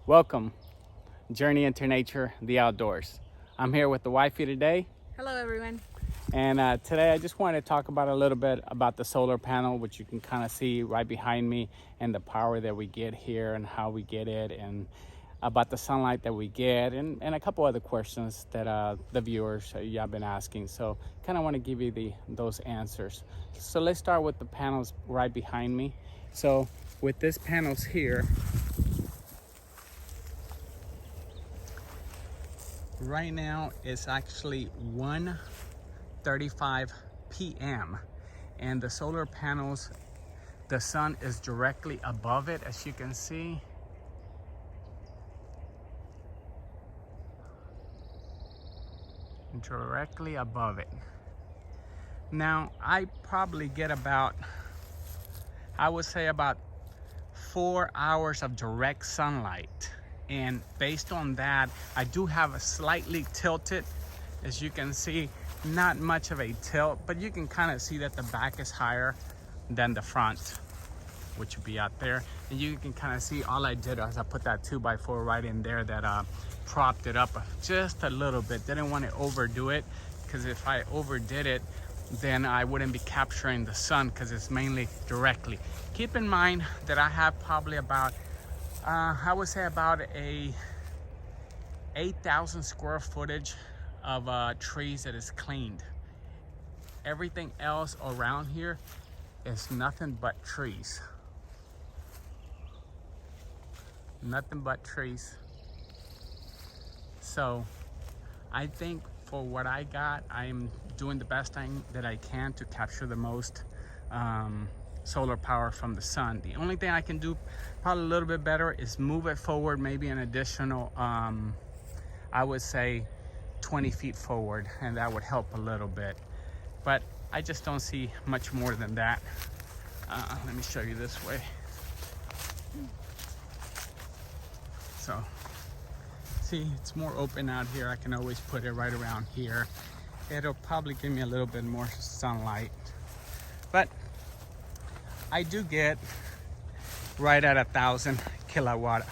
Welcome, Journey into Nature, the Outdoors. I'm here with the wifey today, Hello, everyone. and today I just wanted to talk about a little bit about the solar panel, which you can kind of see right behind me, and the power that we get here and how we get it, and about the sunlight that we get, and a couple other questions that the viewers y'all been asking. So kind of want to give you those answers. So let's start with the panels right behind me. So with these panels here, right now it's actually 1:35 p.m. and the solar panels, the sun is directly above it, as you can see. Directly above it. Now I probably get about, I would say about 4 hours of direct sunlight, and based on that I do have a slightly tilted, as you can see, not much of a tilt, but you can kind of see that the back is higher than the front, which would be out there. And you can kind of see all I did was I put that 2x4 right in there that propped it up just a little bit. Didn't want to overdo it, because if I overdid it then I wouldn't be capturing the sun, because it's mainly directly. Keep in mind that I have probably about I would say about a 8,000 square footage of trees that is cleaned. Everything else around here is nothing but trees. Nothing but trees. So I think for what I got, I'm doing the best thing that I can to capture the most solar power from the sun. The only thing I can do probably a little bit better is move it forward, maybe an additional I would say 20 feet forward, and that would help a little bit, but I just don't see much more than that. Let me show you this way. So see, it's more open out here. I can always put it right around here. It'll probably give me a little bit more sunlight, but I do get right at 1,000 kilowatt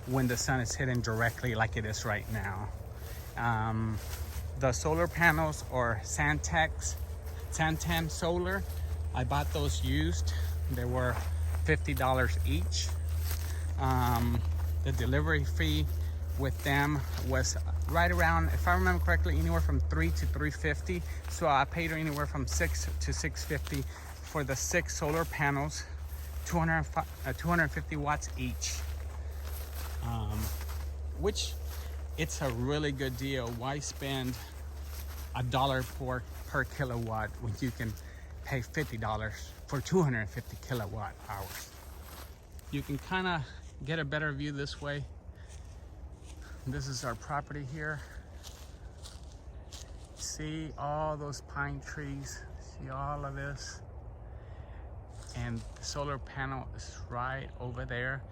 when the sun is hitting directly like it is right now. The solar panels are Santam Solar. I bought those used. They were $50 each. The delivery fee with them was right around, if I remember correctly, anywhere from $3 to $3.50. So I paid anywhere from $6 to $6.50 for the 6 solar panels, 250 watts each. Which it's a really good deal. Why spend $1 per kilowatt when you can pay $50 for 250 kilowatt hours? You can kind of get a better view this way. This is our property here. See all those pine trees, see all of this, and the solar panel is right over there.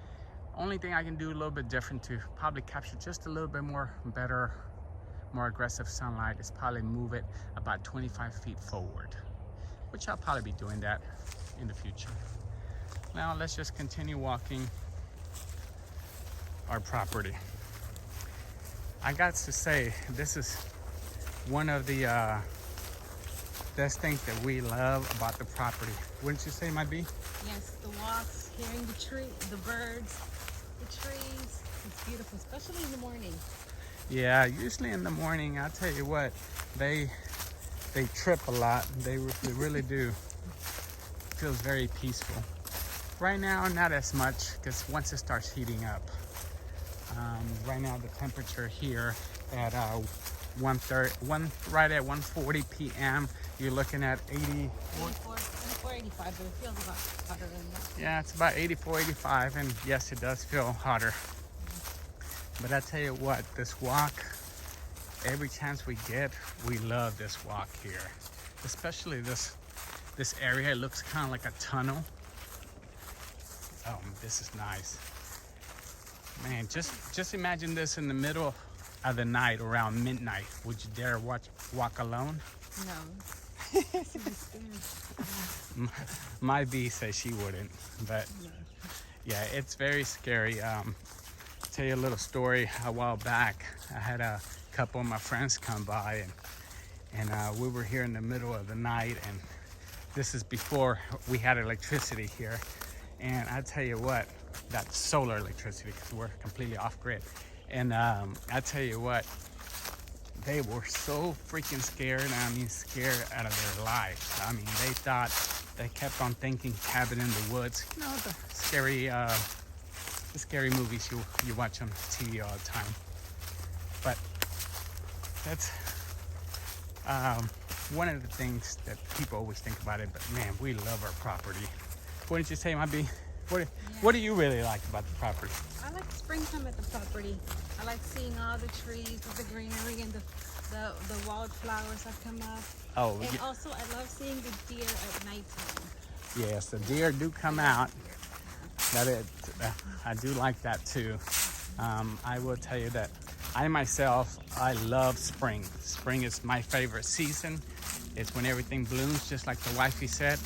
Only thing I can do a little bit different to probably capture just a little bit more better, more aggressive sunlight is probably move it about 25 feet forward, which I'll probably be doing that in the future. Now let's just continue walking our property. I got to say, this is one of the best things that we love about the property. Wouldn't you say, my bee? Yes, the walks, hearing the tree, the birds, the trees. It's beautiful, especially in the morning. Yeah, usually in the morning, I'll tell you what, they trip a lot. They really do. It feels very peaceful. Right now, not as much, because once it starts heating up. Right now the temperature here at right at 1:40 p.m. You're looking at 84, 85, but it feels a lot hotter than that. Yeah, it's about 84, 85, and yes, it does feel hotter. But I tell you what, this walk, every chance we get, we love this walk here. Especially this area. It looks kind of like a tunnel. Oh, this is nice. Man, just imagine this in the middle of the night, around midnight. Would you dare walk alone? No. My bee says she wouldn't, but Yeah, it's very scary. Tell you a little story. A while back, I had a couple of my friends come by, and we were here in the middle of the night, and this is before we had electricity here. And I tell you what, that's solar electricity because we're completely off grid. And I tell you what, they were so freaking scared. I mean, scared out of their lives. I mean, they kept on thinking cabin in the woods. You know, the scary movies you watch on TV all the time. But that's one of the things that people always think about it. But man, we love our property. Wouldn't you say, Mabby? What do you really like about the property? I like springtime at the property. I like seeing all the trees with the greenery and the wildflowers that come up. Oh, And yeah. also I love seeing the deer at nighttime. Yes, the deer do come out. I do like that too. I will tell you that I myself, I love spring. Spring is my favorite season. It's when everything blooms, just like the wifey said.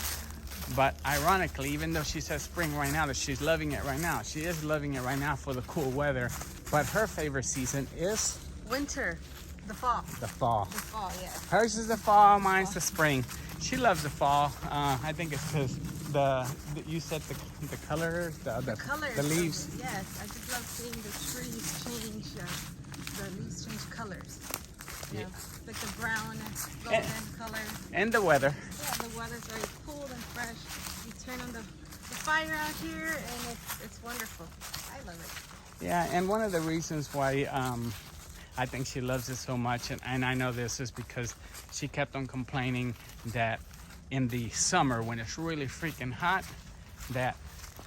But ironically, even though she says spring right now, that she's loving it right now, she is loving it right now for the cool weather. But her favorite season is Winter, the fall. the fall. The fall, yes. Hers is the fall, mine's the spring. She loves the fall. I think it's because you said the colors, The colors. the leaves. Yes, I just love seeing the trees change, the leaves change colors. You know, like the brown and golden colors. And the weather. Yeah, the weather's very cool and fresh. You turn on the fire out here and it's wonderful. I love it. Yeah, and one of the reasons why I think she loves it so much, and I know this is because she kept on complaining that in the summer when it's really freaking hot, that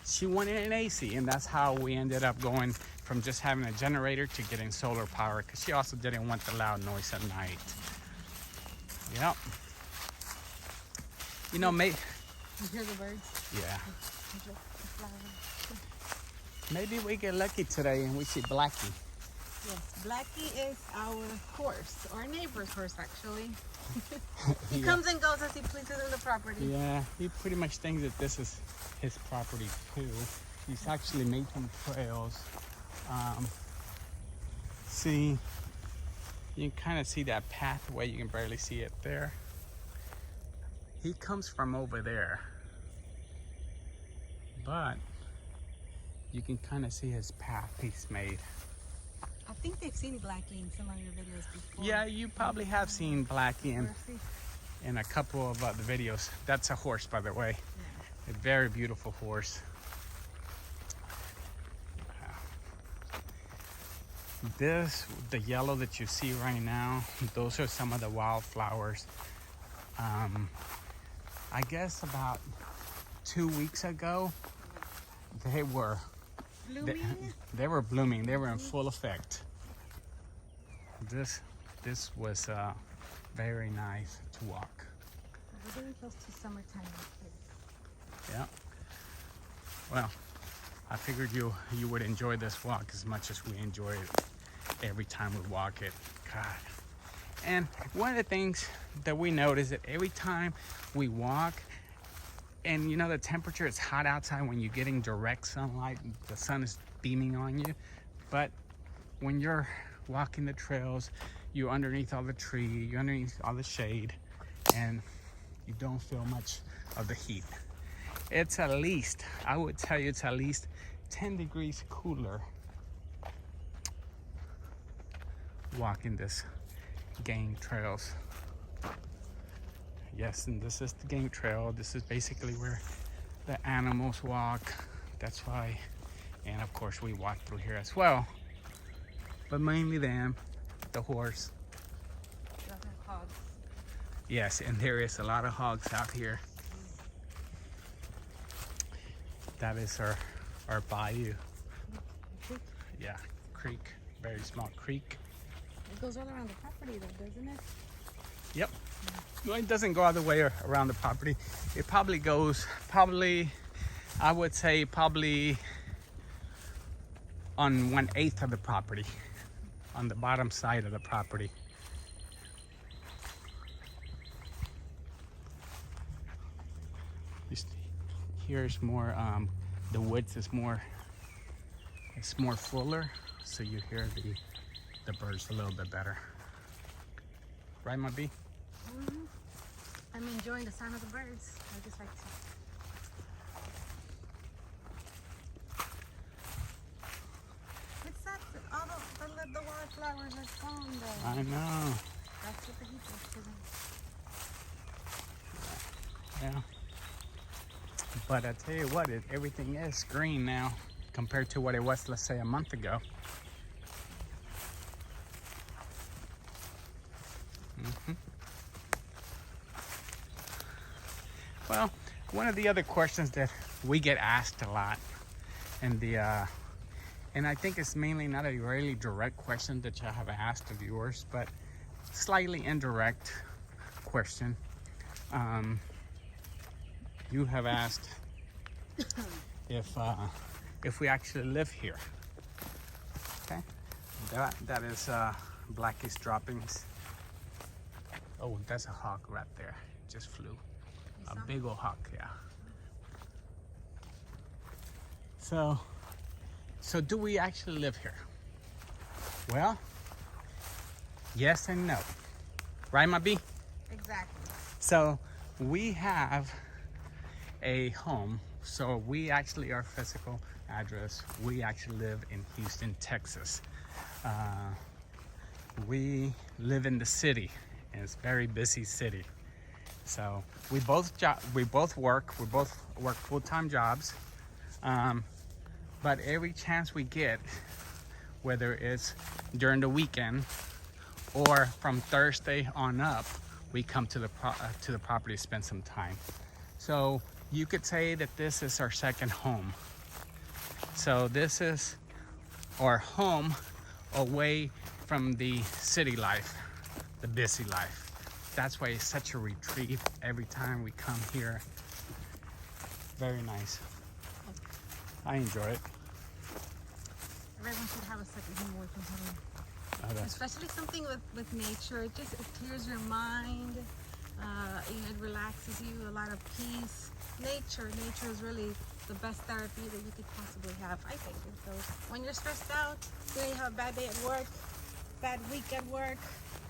she wanted an AC, and that's how we ended up going from just having a generator to getting solar power, because she also didn't want the loud noise at night. Yep. You know, You hear the birds? yeah. The flowers. Maybe we get lucky today and we see Blacky. Yes, Blacky is our horse, our neighbor's horse actually. He Yeah. comes and goes as he pleases in the property. Yeah, he pretty much thinks that this is his property too. He's actually made some trails. See, you can kind of see that pathway. You can barely see it there. He comes from over there, but you can kind of see his path he's made. I think they've seen Blacky in some of your videos before. Yeah, you probably have seen Blacky in a couple of the videos. That's a horse, by the way. Yeah. A very beautiful horse. The yellow that you see right now, those are some of the wildflowers. I guess about 2 weeks ago, they were Blooming. they were blooming. They were in full effect. This was very nice to walk. We're getting close to summertime. Yeah. Well, I figured you would enjoy this walk as much as we enjoy it every time we walk it. God. And one of the things that we notice that every time we walk, and you know the temperature is hot outside when you're getting direct sunlight, the sun is beaming on you, but when you're walking the trails, you're underneath all the tree, you're underneath all the shade, and you don't feel much of the heat. It's at least, I would tell you, it's at least 10 degrees cooler walking this game trails. Yes, and this is the game trail. This is basically where the animals walk. That's why, and of course we walk through here as well. But mainly them, the horse. Hogs. Yes, and there is a lot of hogs out here. That is our bayou. Creek. Yeah, creek, very small creek. It goes all around the property though, doesn't it? Yep. Well, it doesn't go all the way around the property. It probably goes, I would say probably on 1/8 of the property, on the bottom side of the property. Here's more the woods is more, it's more fuller, so you hear the birds a little bit better. Right, my bee? Mm-hmm. I'm enjoying the sound of the birds. I just like to. It's sad that all the wildflowers are gone though. I know. That's what the heat is. Yeah. But I tell you what, everything is green now compared to what it was, let's say, a month ago. Well, one of the other questions that we get asked a lot, and I think it's mainly not a really direct question that you have asked the viewers, but slightly indirect question. You have asked if we actually live here. Okay, that is Blacky's droppings. Oh, that's a hawk right there. Just flew. A big old hawk, yeah. So do we actually live here? Well, yes and no. Right, my bee? Exactly. So we have a home. So we actually, our physical address, we actually live in Houston, Texas. We live in the city, and it's a very busy city. So we both work full-time jobs, but every chance we get, whether it's during the weekend or from Thursday on up, we come to the property to spend some time. So you could say that this is our second home. So this is our home away from the city life, the busy life. That's why it's such a retreat every time we come here. Very nice. I enjoy it. Everyone should have a second home away from home. Oh, Especially something with nature. It clears your mind. It relaxes you. A lot of peace. Nature is really the best therapy that you could possibly have. I think so. When you're stressed out, you have a bad day at work, bad week at work.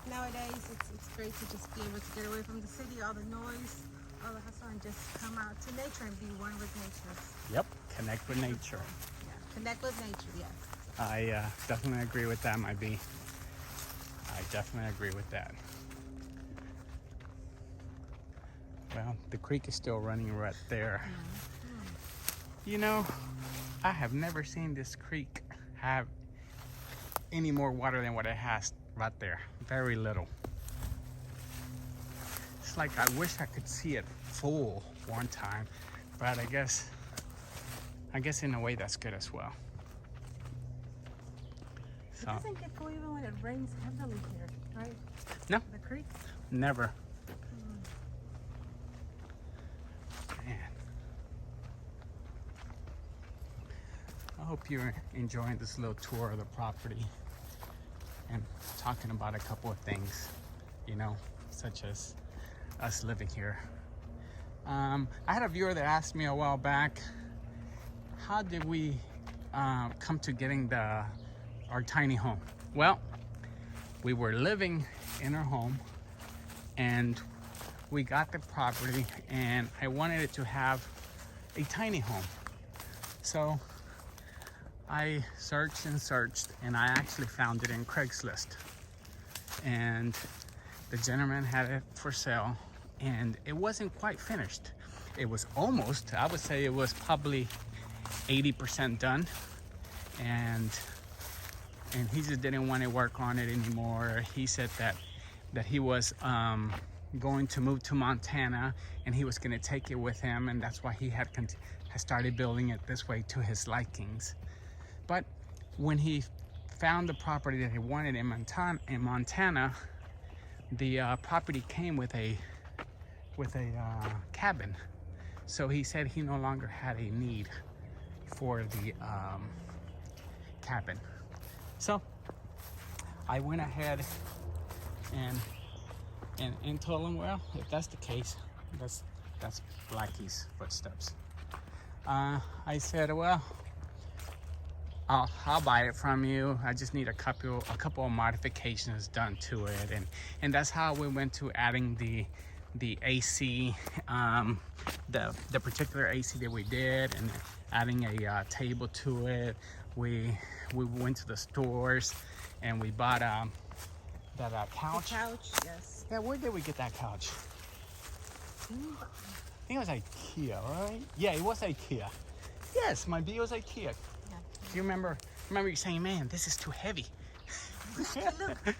Nowadays, it's great to just be able to get away from the city, all the noise, all the hustle, and just come out to nature and be one with nature. Yep, connect with nature. Yeah, connect with nature, yes. I definitely agree with that, my bee. I definitely agree with that. Well, the creek is still running right there. You know, I have never seen this creek have any more water than what it has right there. Very little. It's like I wish I could see it full one time, but I guess in a way that's good as well. It doesn't get full even when it rains heavily here, right? No. The creek? Never. Man. I hope you're enjoying this little tour of the property and talking about a couple of things, you know, such as us living here. I had a viewer that asked me a while back, how did we come to getting our tiny home? Well, we were living in our home and we got the property and I wanted it to have a tiny home. So I searched and searched and I actually found it in Craigslist. And the gentleman had it for sale and it wasn't quite finished. It was almost, I would say it was probably 80% done. And he just didn't want to work on it anymore. He said that he was going to move to Montana and he was going to take it with him, and that's why he had started building it this way to his likings. But when he found the property that he wanted in Montana, the property came with a cabin. So he said he no longer had a need for the cabin. So I went ahead and told him, well, if that's the case, that's Blacky's footsteps. I said, well, I'll buy it from you. I just need a couple of modifications done to it, and that's how we went to adding the AC, the particular AC that we did, and adding a table to it. We went to the stores and we bought that couch. The couch, yes. Yeah, where did we get that couch? I think it was IKEA, right? Yeah, it was IKEA. Yes, my B was IKEA. Yeah. Do you remember you saying, man, this is too heavy? Blacky, look, Blacky.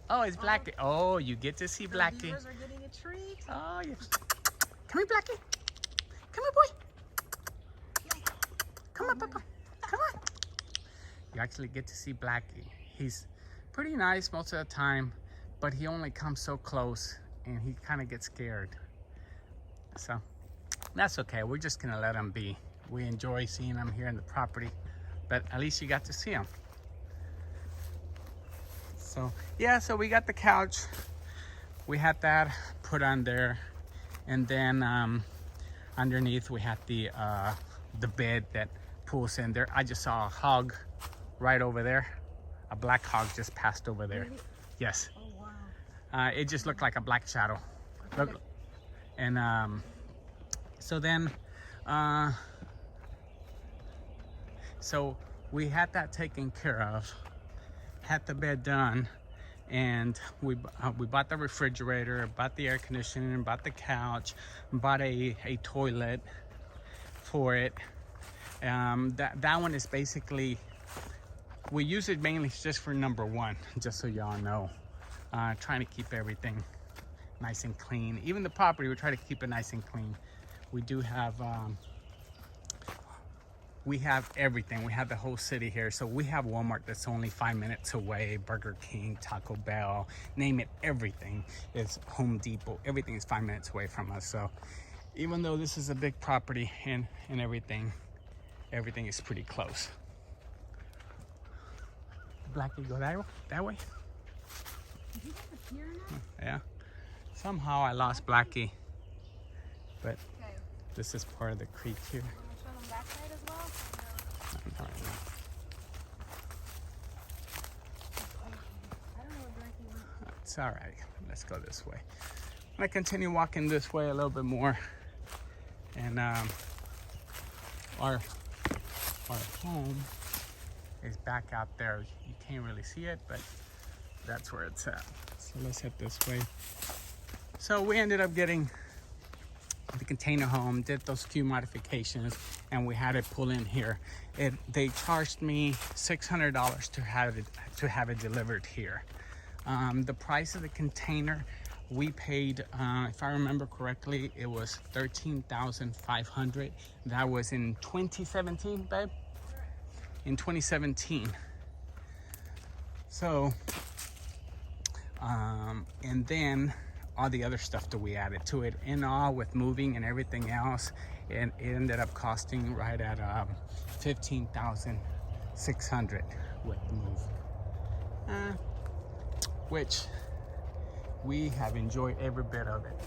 Oh, it's Blacky. Oh, you get to see The Blacky. viewers are getting a treat. Oh, yeah. Come here, Blacky. Come here, boy. Come on, Papa. Come on. You actually get to see Blacky. He's pretty nice most of the time, but he only comes so close and he kind of gets scared. So that's okay. We're just gonna let him be. We enjoy seeing him here in the property, but at least you got to see him. So yeah, so we got the couch. We had that put on there, and then underneath we had the bed that pulls in there. I just saw a hog right over there. A black hog just passed over there. Really? Yes. Oh wow. It just looked like a black shadow. Okay. Look, and so then so we had that taken care of, had the bed done, and we bought the refrigerator, bought the air conditioning, bought the couch, bought a toilet for it. That one is basically, we use it mainly just for number one, just so y'all know. Trying to keep everything nice and clean. Even the property, we try to keep it nice and clean. We do have we have everything. We have the whole city here. So we have Walmart that's only 5 minutes away, Burger King, Taco Bell, name it, everything is Home Depot. Everything is 5 minutes away from us. So even though this is a big property and everything is pretty close. Blacky, go that way? Did you have a pier now? Yeah. Somehow I lost Blacky, but Okay. this is part of the creek here. Want to show them that side as well? Not right now. I don't know where Blacky went. It's all right. Let's go this way. I'm gonna continue walking this way a little bit more, and our home is back out there. You can't really see it, but that's where it's at. So let's head this way. So we ended up getting the container home, did those few modifications, and we had it pull in here. They charged me $600 to have it delivered here. The price of the container, we paid, if I remember correctly, it was $13,500. That was in 2017, babe? In 2017. So, and then all the other stuff that we added to it, in all with moving and everything else, and it ended up costing right at $15,600 with the move, which we have enjoyed every bit of it.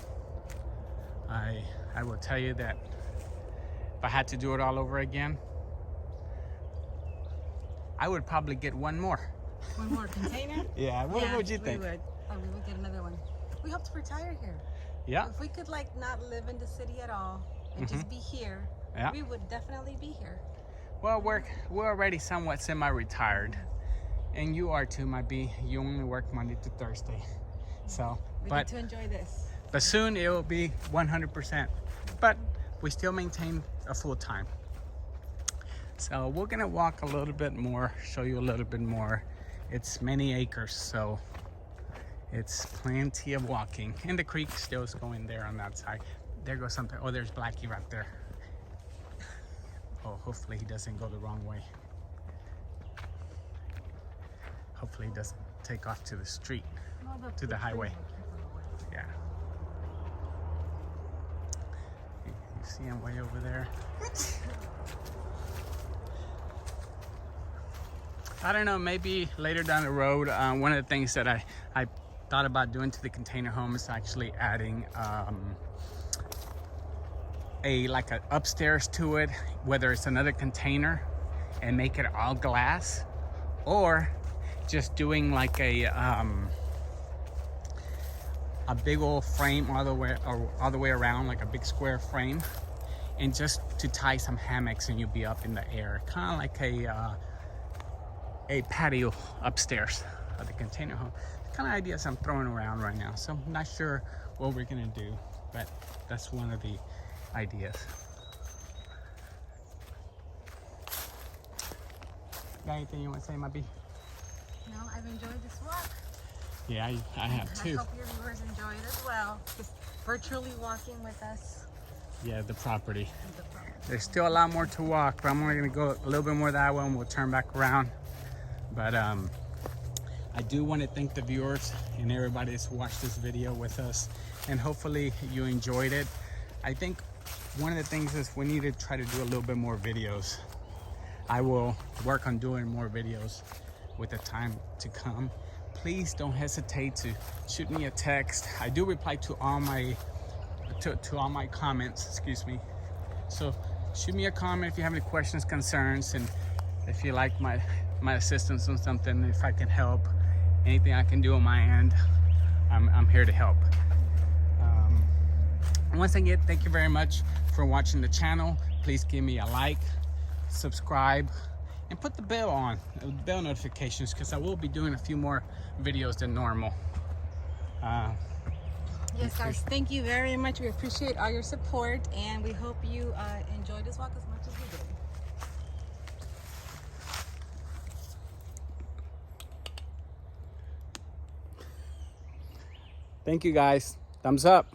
I will tell you that if I had to do it all over again, I would probably get one more. One more container? Yeah, what would you think? We would. Oh, we would get another one. We hope to retire here. Yeah. If we could like not live in the city at all and just be here, Yeah. we would definitely be here. Well, we're already somewhat semi-retired, and you are too, my B. You only work Monday to Thursday, so We but get to enjoy this. but soon it will be 100%. But we still maintain a full time. So we're gonna walk a little bit more, show you a little bit more. It's many acres, so it's plenty of walking. And the creek still is going there on that side. There goes something. Oh, there's Blacky right there. Oh, hopefully he doesn't go the wrong way. Hopefully he doesn't take off to the street, to the highway. Yeah. You see him way over there? I don't know, maybe later down the road, one of the things that I thought about doing to the container home is actually adding like a upstairs to it, whether it's another container and make it all glass, or just doing like a big old frame all the way around, like a big square frame, and just to tie some hammocks and you'll be up in the air, kind of like a patio upstairs of the container home. The kind of ideas I'm throwing around right now, so I'm not sure what we're gonna do, but that's one of the ideas. Got anything you want to say, my bee? No, I've enjoyed this walk. Yeah, I have too. I hope your viewers enjoy it as well, just virtually walking with us. Yeah, the property. There's still a lot more to walk, but I'm only gonna go a little bit more that way and we'll turn back around. But I do want to thank the viewers and everybody that's watched this video with us, and hopefully you enjoyed it. I think one of the things is we need to try to do a little bit more videos. I will work on doing more videos with the time to come. Please don't hesitate to shoot me a text. I do reply to all my all my comments, excuse me. So shoot me a comment if you have any questions, concerns, and if you like my assistance on something, if I can help, anything I can do on my end, I'm here to help. Once again, thank you very much for watching the channel. Please give me a like, subscribe, and put the bell on, bell notifications, because I will be doing a few more videos than normal. Yes, guys, thank you very much. We appreciate all your support, and we hope you enjoyed this walk as much as we did. Thank you guys. Thumbs up.